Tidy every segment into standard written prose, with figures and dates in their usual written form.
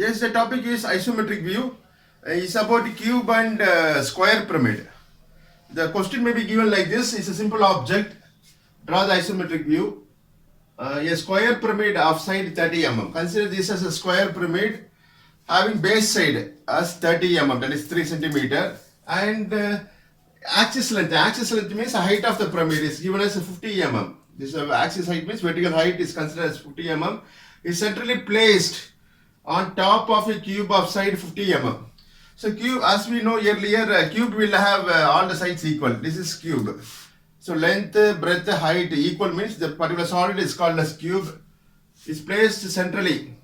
Yes, the topic is isometric view. It's about cube and square pyramid. The question may be given like this: it's a simple object. Draw the isometric view. A square pyramid of side 30 mm. Consider this as a square pyramid having base side as 30 mm, that is 3 centimeter, and axis length. Axis length means the height of the pyramid is given as 50 mm. This axis height means vertical height is considered as 50 mm. Is centrally placed on top of a cube of side 50 mm. So cube, as we know earlier, cube will have all the sides equal. This is cube. So length, breadth, height equal means the particular solid is called as cube. Is placed centrally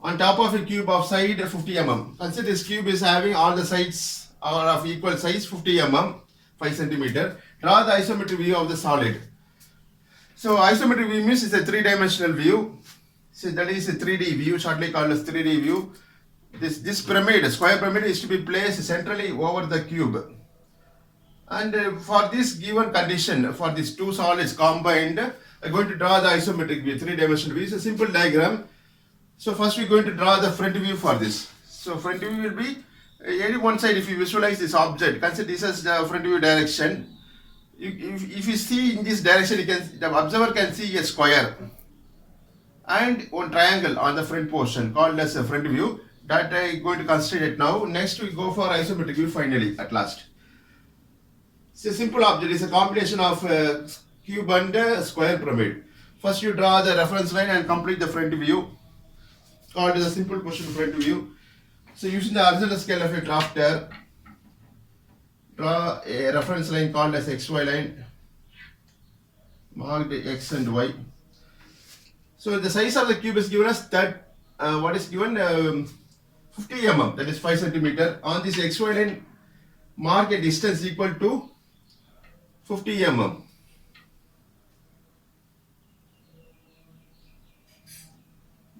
on top of a cube of side 50 mm. Consider this cube is having all the sides are of equal size 50 mm, 5 centimeter. Draw the isometric view of the solid. So isometric view means it's a three-dimensional view. So that is a 3D view, shortly called as 3D view. This pyramid, square pyramid, is to be placed centrally over the cube. And for this given condition, for these two solids combined, I'm going to draw the isometric view, three-dimensional view. It's a simple diagram. So first we're going to draw the front view for this. So front view will be any one side. If you visualize this object, consider this as the front view direction. If you see in this direction, the observer can see a square and one triangle on the front portion called as a front view. That I'm going to consider it now. Next we go for isometric view finally at last. It's a simple object. It's a combination of cube and square pyramid. First you draw the reference line and complete the front view called as a simple question front view. So using the horizontal scale of a drafter, draw a reference line called as XY line, marked X and Y. So the size of the cube is given as that, what is given 50 mm, that is 5 centimeter. On this XY line, mark a distance equal to 50 mm.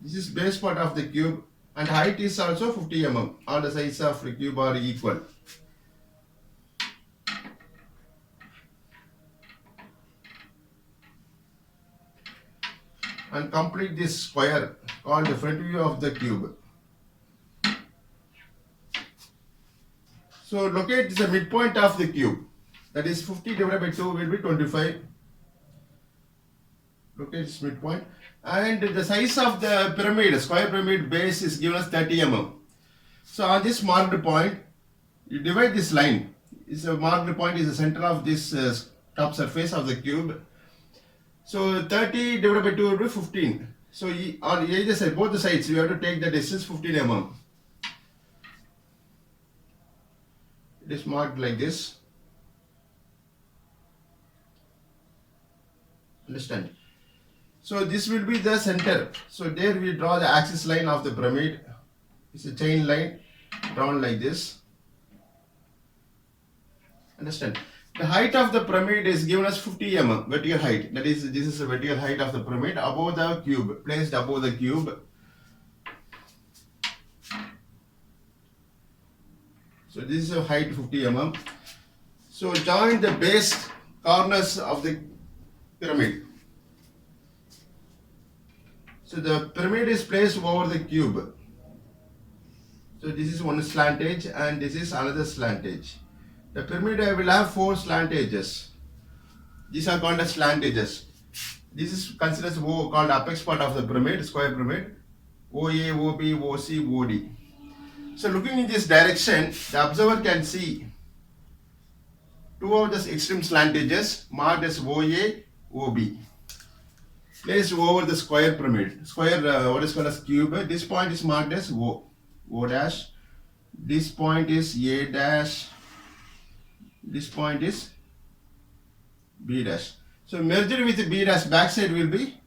This is base part of the cube and height is also 50 mm. All the sides of the cube are equal. And complete this square called the front view of the cube. So locate the midpoint of the cube. That is 50 divided by 2 will be 25. Locate this midpoint. And the size of the pyramid, square pyramid base is given as 30 mm. So on this marked point, you divide this line. It's a marked point is the center of this top surface of the cube. So 30 divided by 2 will be 15. So on either side, both the sides, you have to take the distance 15 mm. It is marked like this. Understand? So this will be the center. So there we draw the axis line of the pyramid. It's a chain line drawn like this. Understand? The height of the pyramid is given as 50 mm, vertical height. That is, this is the vertical height of the pyramid above the cube, placed above the cube. So this is a height 50 mm. So join the base corners of the pyramid. So the pyramid is placed over the cube. So this is one slant edge and this is another slant edge. The pyramid will have 4 slant edges. These are called as slant edges. This is considered as called apex part of the pyramid, square pyramid. OA, OB, OC, OD. So looking in this direction, the observer can see 2 of the extreme slant edges marked as OA, OB. Placed over the square pyramid. Square, what is called as cube. This point is marked as O dash. This point is A dash. This point is B dash. So merged with B dash, backside will be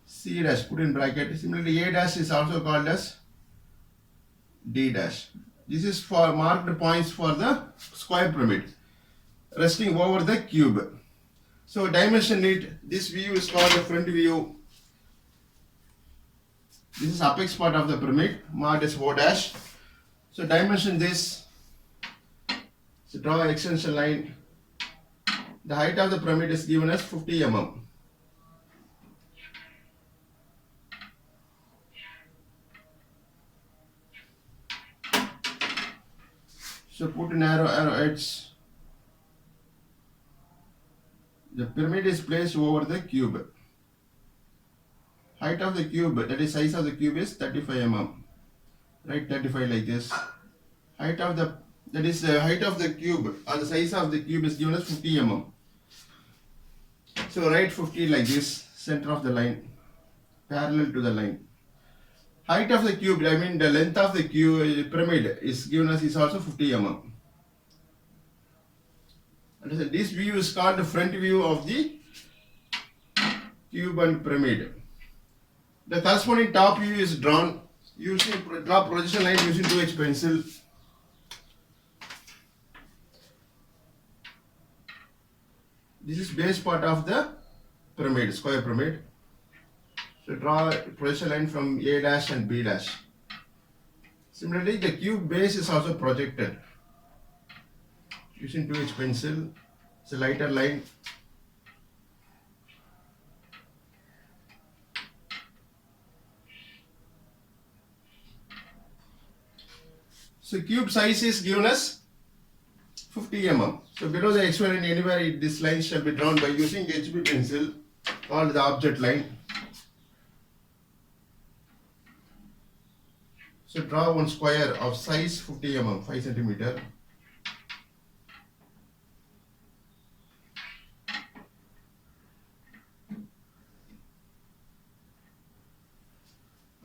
C dash, put in bracket. Similarly, A dash is also called as D dash. This is for marked points for the square pyramid resting over the cube. So dimension it. This view is called the front view. This is apex part of the pyramid marked as O dash. So dimension this. So draw an extension line. The height of the pyramid is given as 50 mm. So put an arrow edge. The pyramid is placed over the cube. Height of the cube, that is size of the cube, is 35 mm. Write 35 like this. Height of the, that is the height of the cube or the size of the cube is given as 50 mm. So write 50 like this, center of the line, parallel to the line. Height of the cube, I mean the length of the cube pyramid is given as is also 50 mm. And this view is called the front view of the cube and pyramid. The corresponding top view is drawn using draw projection line using 2H pencil. This is base part of the pyramid, square pyramid. So draw projection line from A dash and B dash. Similarly, the cube base is also projected using 2H pencil. It's a lighter line. So cube size is given as 50 mm. So below the XY line anywhere this line shall be drawn by using HB pencil called the object line. So draw one square of size 50 mm, 5 centimeter.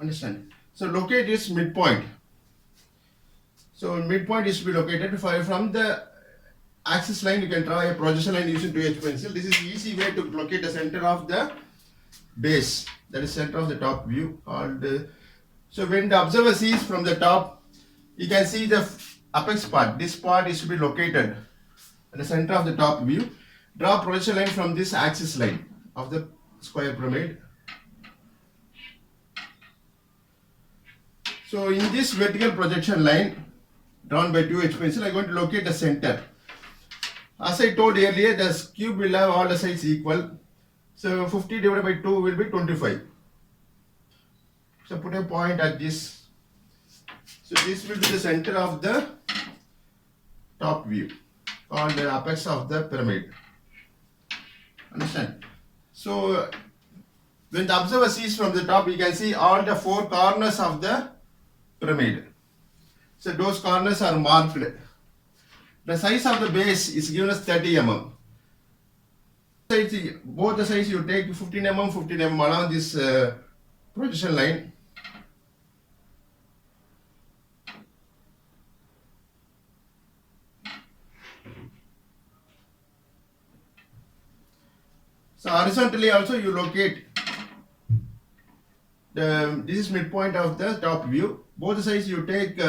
Understand? So locate its midpoint. So midpoint is to be located from the axis line. You can draw a projection line using 2H pencil. This is the easy way to locate the center of the base, that is center of the top view. So when the observer sees from the top, you can see the apex part. This part is to be located at the center of the top view. Draw projection line from this axis line of the square pyramid. So in this vertical projection line drawn by 2H pencil, I am going to locate the center. As I told earlier, the cube will have all the sides equal. So 50 divided by 2 will be 25. So put a point at this. So this will be the center of the top view, called the apex of the pyramid. Understand? So when the observer sees from the top, you can see all the 4 corners of the pyramid. So those corners are marked. The size of the base is given as 30 mm. Both the sides you take 15 mm, 15 mm along this projection line. So horizontally also you locate this is midpoint of the top view. Both the sides you take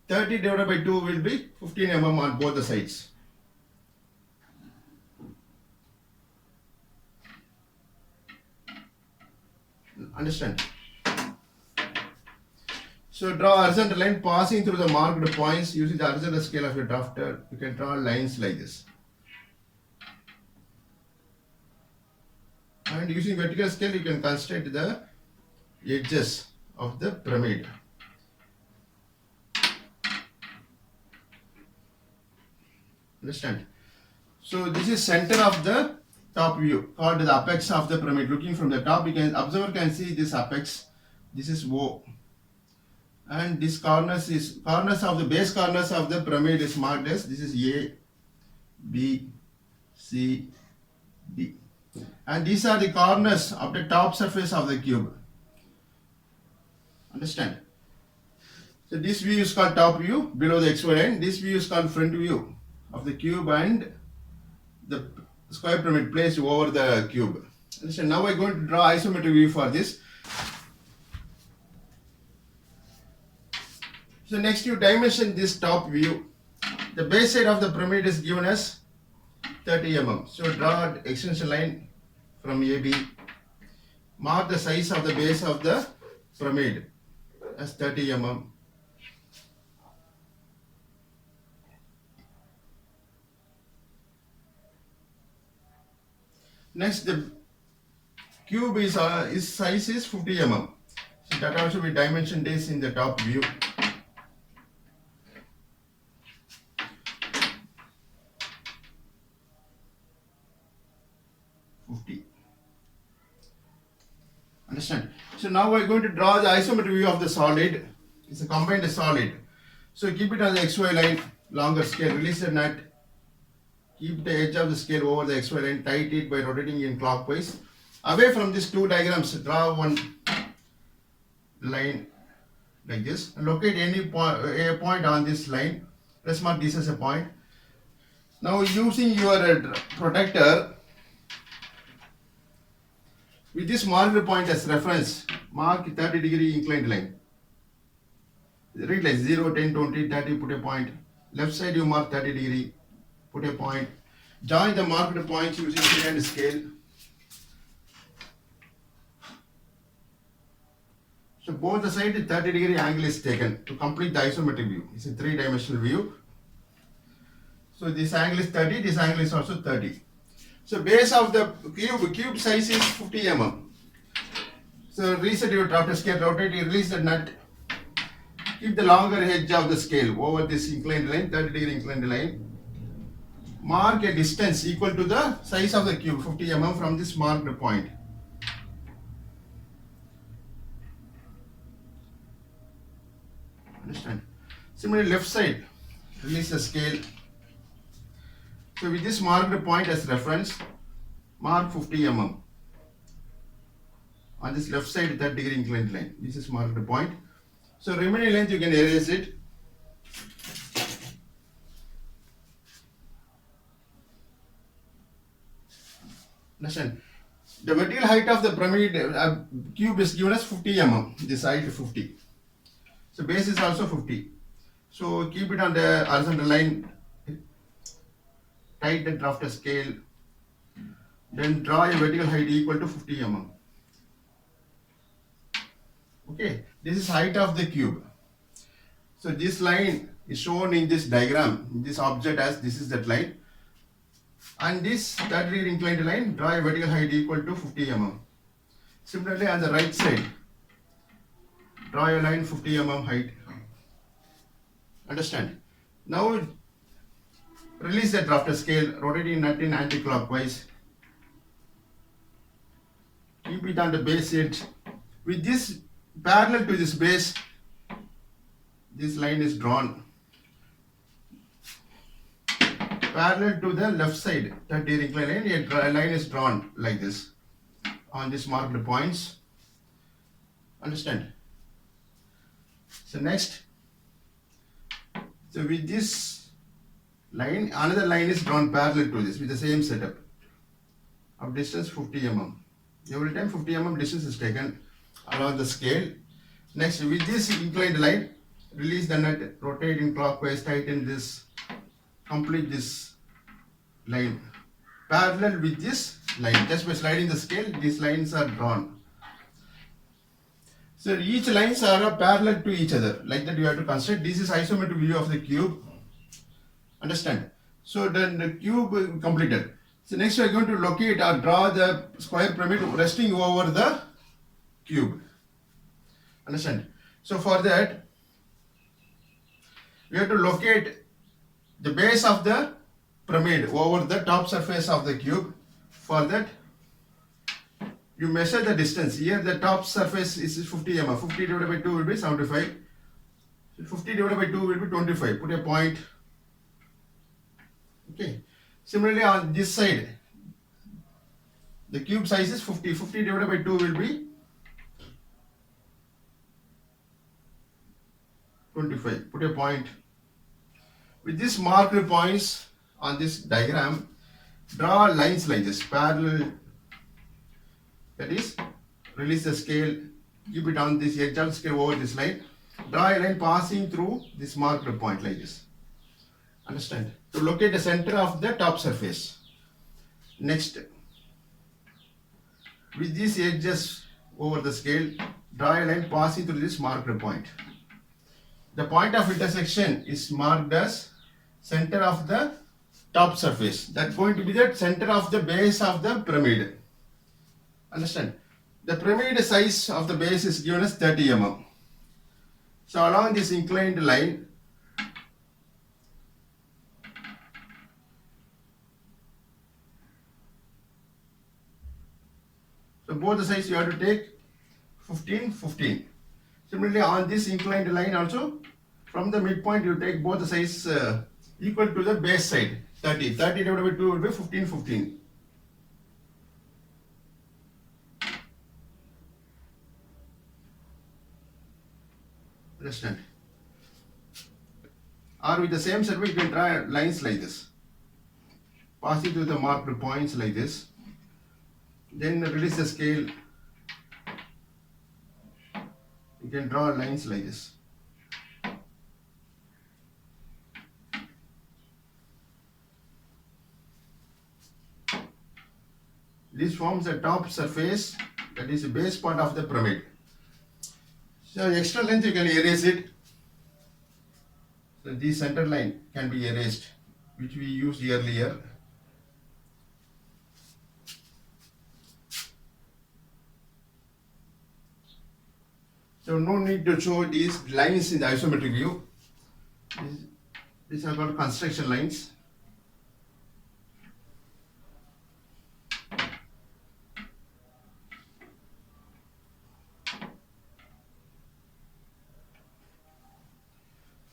30 divided by 2 will be 15 mm on both the sides. Understand? So draw horizontal line passing through the marked points using the horizontal scale of your drafter. You can draw lines like this. And using vertical scale you can construct the edges of the pyramid. Understand? So this is center of the top view, called the apex of the pyramid. Looking from the top, observer can see this apex. This is O, and this corners of the base corners of the pyramid is marked as this is A, B, C, D, and these are the corners of the top surface of the cube. Understand? So this view is called top view below the XY line. This view is called front view of the cube and the square pyramid placed over the cube. Understand? Now I am going to draw isometric view for this. So next you dimension this top view. The base side of the pyramid is given as 30 mm. So draw extension line from AB. Mark the size of the base of the pyramid as 30 mm. Next, the cube is its size is 50 mm. So that also we dimension this in the top view. So now we're going to draw the isometric view of the solid. It's a combined solid. So keep it on the XY line, longer scale, release the nut, keep the edge of the scale over the XY line, tight it by rotating in clockwise. Away from these two diagrams, draw one line like this and locate any point, a point on this line. Let's mark this as a point. Now using your protector, with this marked point as reference, mark 30-degree inclined line. Read like 0, 10, 20, 30, put a point. Left side you mark 30-degree, put a point. Join the marked points using second scale. So both the side 30-degree angle is taken to complete the isometric view. It's a three-dimensional view. So this angle is 30, this angle is also 30. So base of the cube size is 50 mm. So reset your drafter scale, rotate, you release the nut. Keep the longer edge of the scale over this inclined line, 30-degree inclined line. Mark a distance equal to the size of the cube, 50 mm from this marked point. Understand? Similarly, left side, release the scale. So with this marked point as reference, mark 50 mm. On this left side 30-degree inclined line. This is marked point. So remaining length you can erase it. Understand? The vertical height of the pyramid cube is given as 50 mm. This height is 50. So base is also 50. So keep it on the horizontal line. Tight the drafter scale. Then draw a vertical height equal to 50 mm. Okay, this is height of the cube. So this line is shown in this diagram, in this object as this is that line. And this 30-degree inclined line, draw a vertical height equal to 50 mm. Similarly on the right side, draw a line 50 mm height. Understand? Now release the drafter scale, rotating nut in anti-clockwise. Keep it on the base edge. With this parallel to this base, this line is drawn. Parallel to the left side, 30-degree inclined line, a line is drawn like this on this marked points. Understand? So next, so with this line, another line is drawn parallel to this with the same setup of distance 50 mm. Every time 50 mm distance is taken along the scale. Next, with this inclined line, release the nut, rotate in clockwise, tighten this, complete this line parallel with this line. Just by sliding the scale, these lines are drawn. So each lines are parallel to each other. Like that you have to construct. This is isometric view of the cube. Understand? So then the cube completed. So next we are going to locate or draw the square pyramid resting over the cube. Understand? So for that, we have to locate the base of the pyramid over the top surface of the cube. For that, you measure the distance. Here the top surface is 50 mm. 50 divided by 2 will be 75. 50 divided by 2 will be 25. Put a point. Okay. Similarly on this side, the cube size is 50. 50 divided by 2 will be 25. Put a point. With this marked points on this diagram, draw lines like this, parallel. That is, release the scale, keep it on this edge of the scale over this line. Draw a line passing through this marked point like this. Understand? To locate the center of the top surface. Next, with these edges over the scale, draw a line passing through this marked point. The point of intersection is marked as center of the top surface. That's going to be the center of the base of the pyramid. Understand? The pyramid size of the base is given as 30 mm. So along this inclined line, so both the sides you have to take 15, 15. Similarly, on this inclined line also, from the midpoint you take both the sides equal to the base side. 30. 30 divided by 2 will be 15, 15. Understand? Or with the same circle, you can draw lines like this. Pass it through the marked points like this. Then release the scale. You can draw lines like this. This forms the top surface, that is the base part of the pyramid. So extra length you can erase it. So the center line can be erased, which we used earlier. So no need to show these lines in the isometric view. These are called construction lines.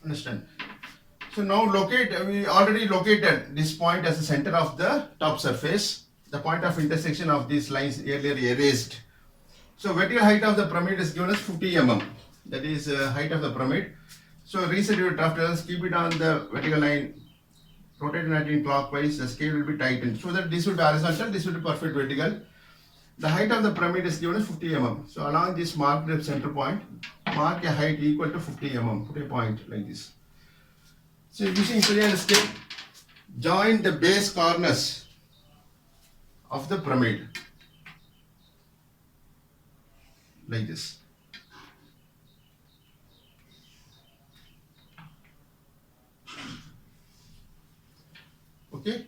Understand? So now we already located this point as the center of the top surface. The point of intersection of these lines earlier erased. So vertical height of the pyramid is given as 50 mm. That is height of the pyramid. So reset your drafters, keep it on the vertical line, rotate it 19 clockwise, the scale will be tightened. So that this will be horizontal, this will be perfect vertical. The height of the pyramid is given as 50 mm. So along this marked center point, mark a height equal to 50 mm. Put a point like this. So using Italian scale, join the base corners of the pyramid like this. Okay.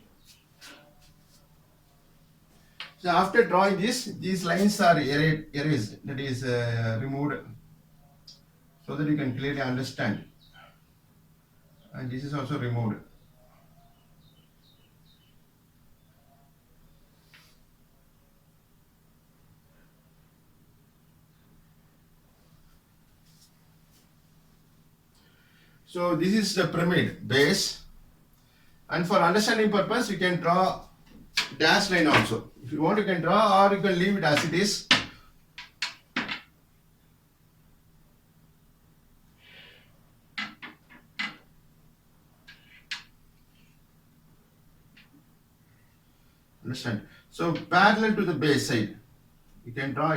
So after drawing this, these lines are erased, that is removed, so that you can clearly understand. And this is also removed. So this is the pyramid base, and for understanding purpose you can draw dash line also. If you want you can draw, or you can leave it as it is. Understand? So parallel to the base side, you can draw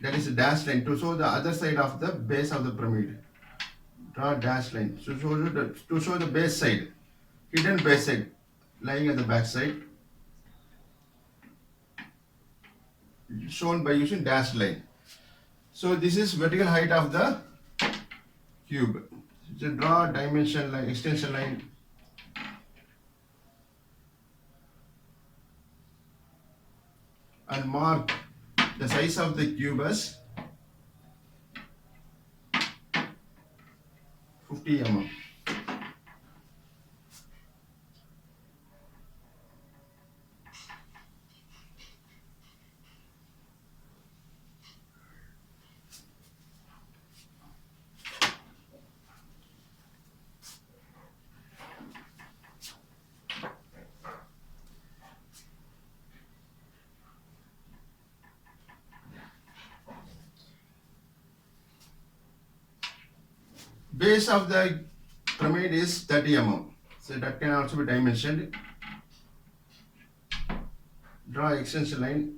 that is a dash line to show the other side of the base of the pyramid. Draw dash line to show the base side, hidden base side, lying at the back side, shown by using dashed line. So this is vertical height of the cube. So draw dimension line, extension line. And mark the size of the cube as 50 mm. Base of the pyramid is 30 mm. So that can also be dimensioned. Draw extension line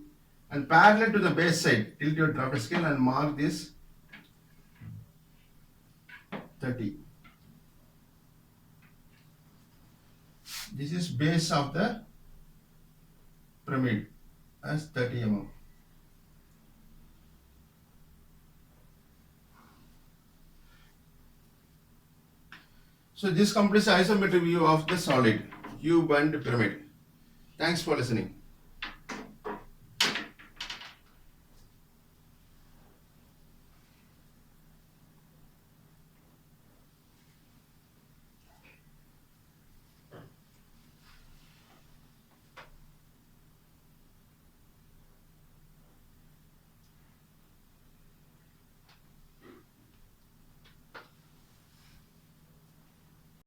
and parallel to the base side, tilt your drafter scale and mark this 30. This is base of the pyramid as 30 mm. So this completes the isometric view of the solid, cube and pyramid. Thanks for listening.